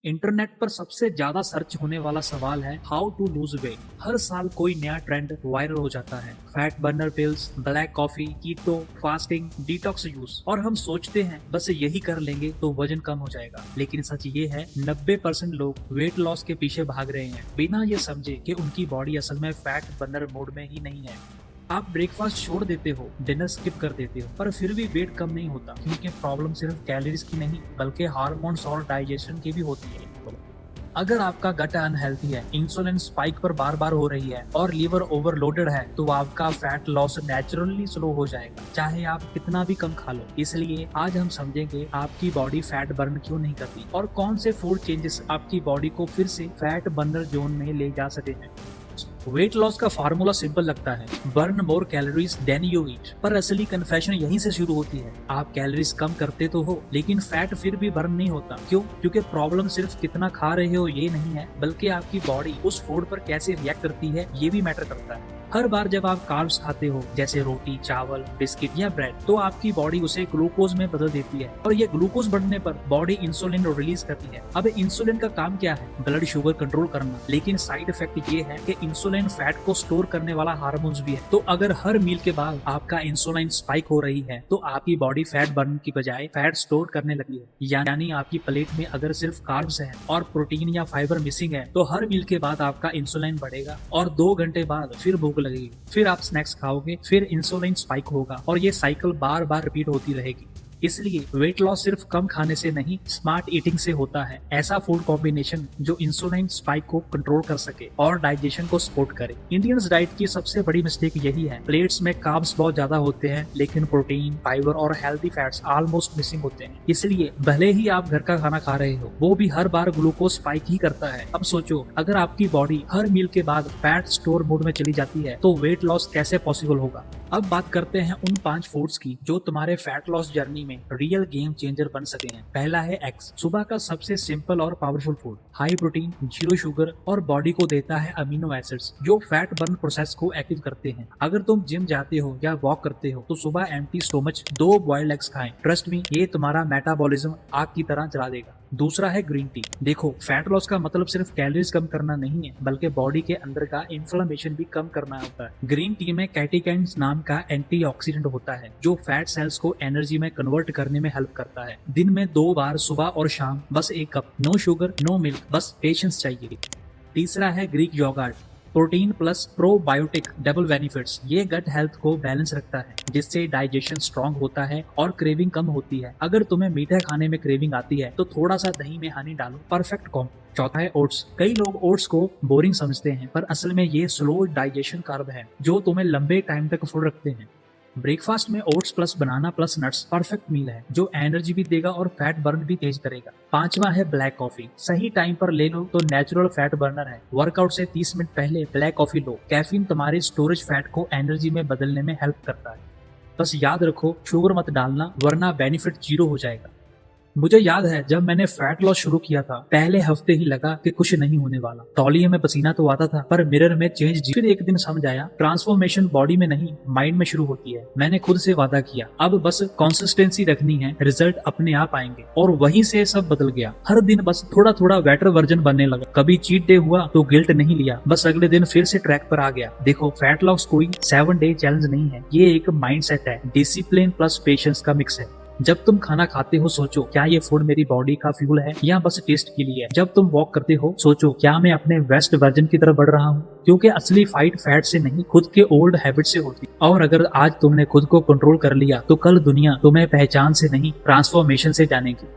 Internet पर सबसे ज्यादा सर्च होने वाला सवाल है हाउ टू लूज वेट। हर साल कोई नया ट्रेंड वायरल हो जाता है। Fat burner pills, black coffee, keto, fasting, detox use, और हम सोचते हैं बस यही कर लेंगे तो वजन कम हो जाएगा। लेकिन सच ये है 90% लोग वेट लॉस के पीछे भाग रहे हैं बिना ये समझे कि उनकी बॉडी असल में फैट बर्नर मोड में ही नहीं है। आप ब्रेकफास्ट छोड़ देते हो, डिनर स्किप कर देते हो, पर फिर भी वेट कम नहीं होता, क्योंकि प्रॉब्लम सिर्फ कैलोरीज की नहीं बल्कि हार्मोन्स और डाइजेशन की भी होती है। अगर आपका गट अनहेल्थी है, इंसुलिन स्पाइक पर बार बार हो रही है और लीवर ओवरलोडेड है, तो आपका फैट लॉस नेचुरली स्लो हो जाएगा, चाहे आप कितना भी कम खा लो। इसलिए आज हम समझेंगे आपकी बॉडी फैट बर्न क्यों नहीं करती और कौन से फूड चेंजेस आपकी बॉडी को फिर से फैट बर्नर जोन में ले जा सकते हैं। वेट लॉस का फार्मूला सिंपल लगता है, burn more calories than you eat, पर असली कन्फेशन यहीं से शुरू होती है। आप कैलोरीज कम करते तो हो, लेकिन फैट फिर भी बर्न नहीं होता। क्यों? क्योंकि प्रॉब्लम सिर्फ कितना खा रहे हो ये नहीं है, बल्कि आपकी बॉडी उस फूड पर कैसे रिएक्ट करती है ये भी मैटर करता है। हर बार जब आप कार्ब्स खाते हो, जैसे रोटी, चावल, बिस्किट या ब्रेड, तो आपकी बॉडी उसे ग्लूकोज में बदल देती है और ये ग्लूकोज बढ़ने पर बॉडी इंसुलिन रिलीज करती है। अब इंसुलिन का काम क्या है? ब्लड शुगर कंट्रोल करना, लेकिन साइड इफेक्ट ये है कि इंसुलिन फैट को स्टोर करने वाला हार्मोन्स भी है। तो अगर हर मील के बाद आपका इंसुलिन स्पाइक हो रही है, तो आपकी बॉडी फैट बर्न की बजाय फैट स्टोर करने लगी है। यानी आपकी प्लेट में अगर सिर्फ कार्ब्स है और प्रोटीन या फाइबर मिसिंग है, तो हर मील के बाद आपका इंसुलिन बढ़ेगा और 2 घंटे बाद फिर भूख लगेगी, फिर आप स्नैक्स खाओगे, फिर इंसुलिन स्पाइक होगा और ये साइकिल बार बार रिपीट होती रहेगी। इसलिए वेट लॉस सिर्फ कम खाने से नहीं, स्मार्ट ईटिंग से होता है। ऐसा फूड कॉम्बिनेशन जो इंसुलिन स्पाइक को कंट्रोल कर सके और डाइजेशन को सपोर्ट करे। इंडियंस डाइट की सबसे बड़ी मिस्टेक यही है, प्लेट्स में कार्ब्स बहुत ज्यादा होते हैं, लेकिन प्रोटीन, फाइबर और हेल्दी फैट्स ऑलमोस्ट मिसिंग होते हैं। इसलिए भले ही आप घर का खाना खा रहे हो, वो भी हर बार ग्लूकोज स्पाइक ही करता है। अब सोचो, अगर आपकी बॉडी हर मील के बाद फैट स्टोर मोड में चली जाती है, तो वेट लॉस कैसे पॉसिबल होगा? अब बात करते हैं उन 5 फूड्स की जो तुम्हारे फैट लॉस जर्नी में रियल गेम चेंजर बन सके हैं। पहला है एग्स, सुबह का सबसे सिंपल और powerful food, high protein, 0 sugar और बॉडी को देता है अमीनो एसिड्स जो फैट बर्न प्रोसेस को एक्टिव करते हैं। अगर तुम जिम जाते हो या वॉक करते हो, तो सुबह एम्प्टी स्टोमच 2 बॉइल्ड एग्स खाएं। ट्रस्ट मी, ये तुम्हारा मेटाबॉलिज्म आग की तरह चला देगा। दूसरा है ग्रीन टी। देखो, फैट लॉस का मतलब सिर्फ कैलोरीज कम करना नहीं है, बल्कि बॉडी के अंदर का इन्फ्लेमेशन भी कम करना होता है। ग्रीन टी में कैटेकाइन्स नाम का एंटीऑक्सीडेंट होता है जो फैट सेल्स को एनर्जी में कन्वर्ट करने में हेल्प करता है। दिन में 2 बार, सुबह और शाम, बस 1 cup, no sugar, no milk, बस पेशेंस चाहिए। तीसरा है Greek yogurt, protein plus probiotic, double benefits. ये गट हेल्थ को बैलेंस रखता है, जिससे डाइजेशन स्ट्रांग होता है और क्रेविंग कम होती है। अगर तुम्हें मीठा खाने में क्रेविंग आती है, तो थोड़ा सा दही में हनी डालो, परफेक्ट कॉम्बो। चौथा है ओट्स। कई लोग ओट्स को बोरिंग समझते हैं, पर असल में ये स्लो डाइजेशन कार्ब है जो तुम्हें लंबे टाइम तक फुल रखते हैं। ब्रेकफास्ट में ओट्स प्लस बनाना प्लस नट्स परफेक्ट मील है जो एनर्जी भी देगा और फैट बर्न भी तेज करेगा। पांचवा है ब्लैक कॉफी। सही टाइम पर ले लो तो नेचुरल फैट बर्नर है। वर्कआउट से 30 मिनट पहले ब्लैक कॉफी लो। कैफीन तुम्हारे स्टोरेज फैट को एनर्जी में बदलने में हेल्प करता है। बस याद रखो, शुगर मत डालना, वरना बेनिफिट 0 हो जाएगा। मुझे याद है जब मैंने फैट लॉस शुरू किया था, पहले हफ्ते ही लगा कि कुछ नहीं होने वाला। तौलिए में पसीना तो आता था, पर मिरर में चेंज। फिर एक दिन समझ आया, ट्रांसफॉर्मेशन बॉडी में नहीं, माइंड में शुरू होती है। मैंने खुद से वादा किया, अब बस कंसिस्टेंसी रखनी है, रिजल्ट अपने आप आएंगे। और वहीं से सब बदल गया। हर दिन बस थोड़ा थोड़ा बेटर वर्जन बनने लगा। कभी चीट डे हुआ तो गिल्ट नहीं लिया, बस अगले दिन फिर से ट्रैक पर आ गया। देखो, फैट लॉस कोई 7 डे चैलेंज नहीं है, ये एक माइंडसेट है, डिसिप्लिन प्लस पेशेंस का मिक्स है। जब तुम खाना खाते हो, सोचो क्या ये फूड मेरी बॉडी का फ्यूल है या बस टेस्ट के लिए है। जब तुम वॉक करते हो, सोचो क्या मैं अपने बेस्ट वर्जन की तरफ बढ़ रहा हूँ, क्योंकि असली फाइट फैट से नहीं, खुद के ओल्ड हैबिट से होती। और अगर आज तुमने खुद को कंट्रोल कर लिया, तो कल दुनिया तुम्हें पहचान से नहीं, ट्रांसफॉर्मेशन से जानेगी।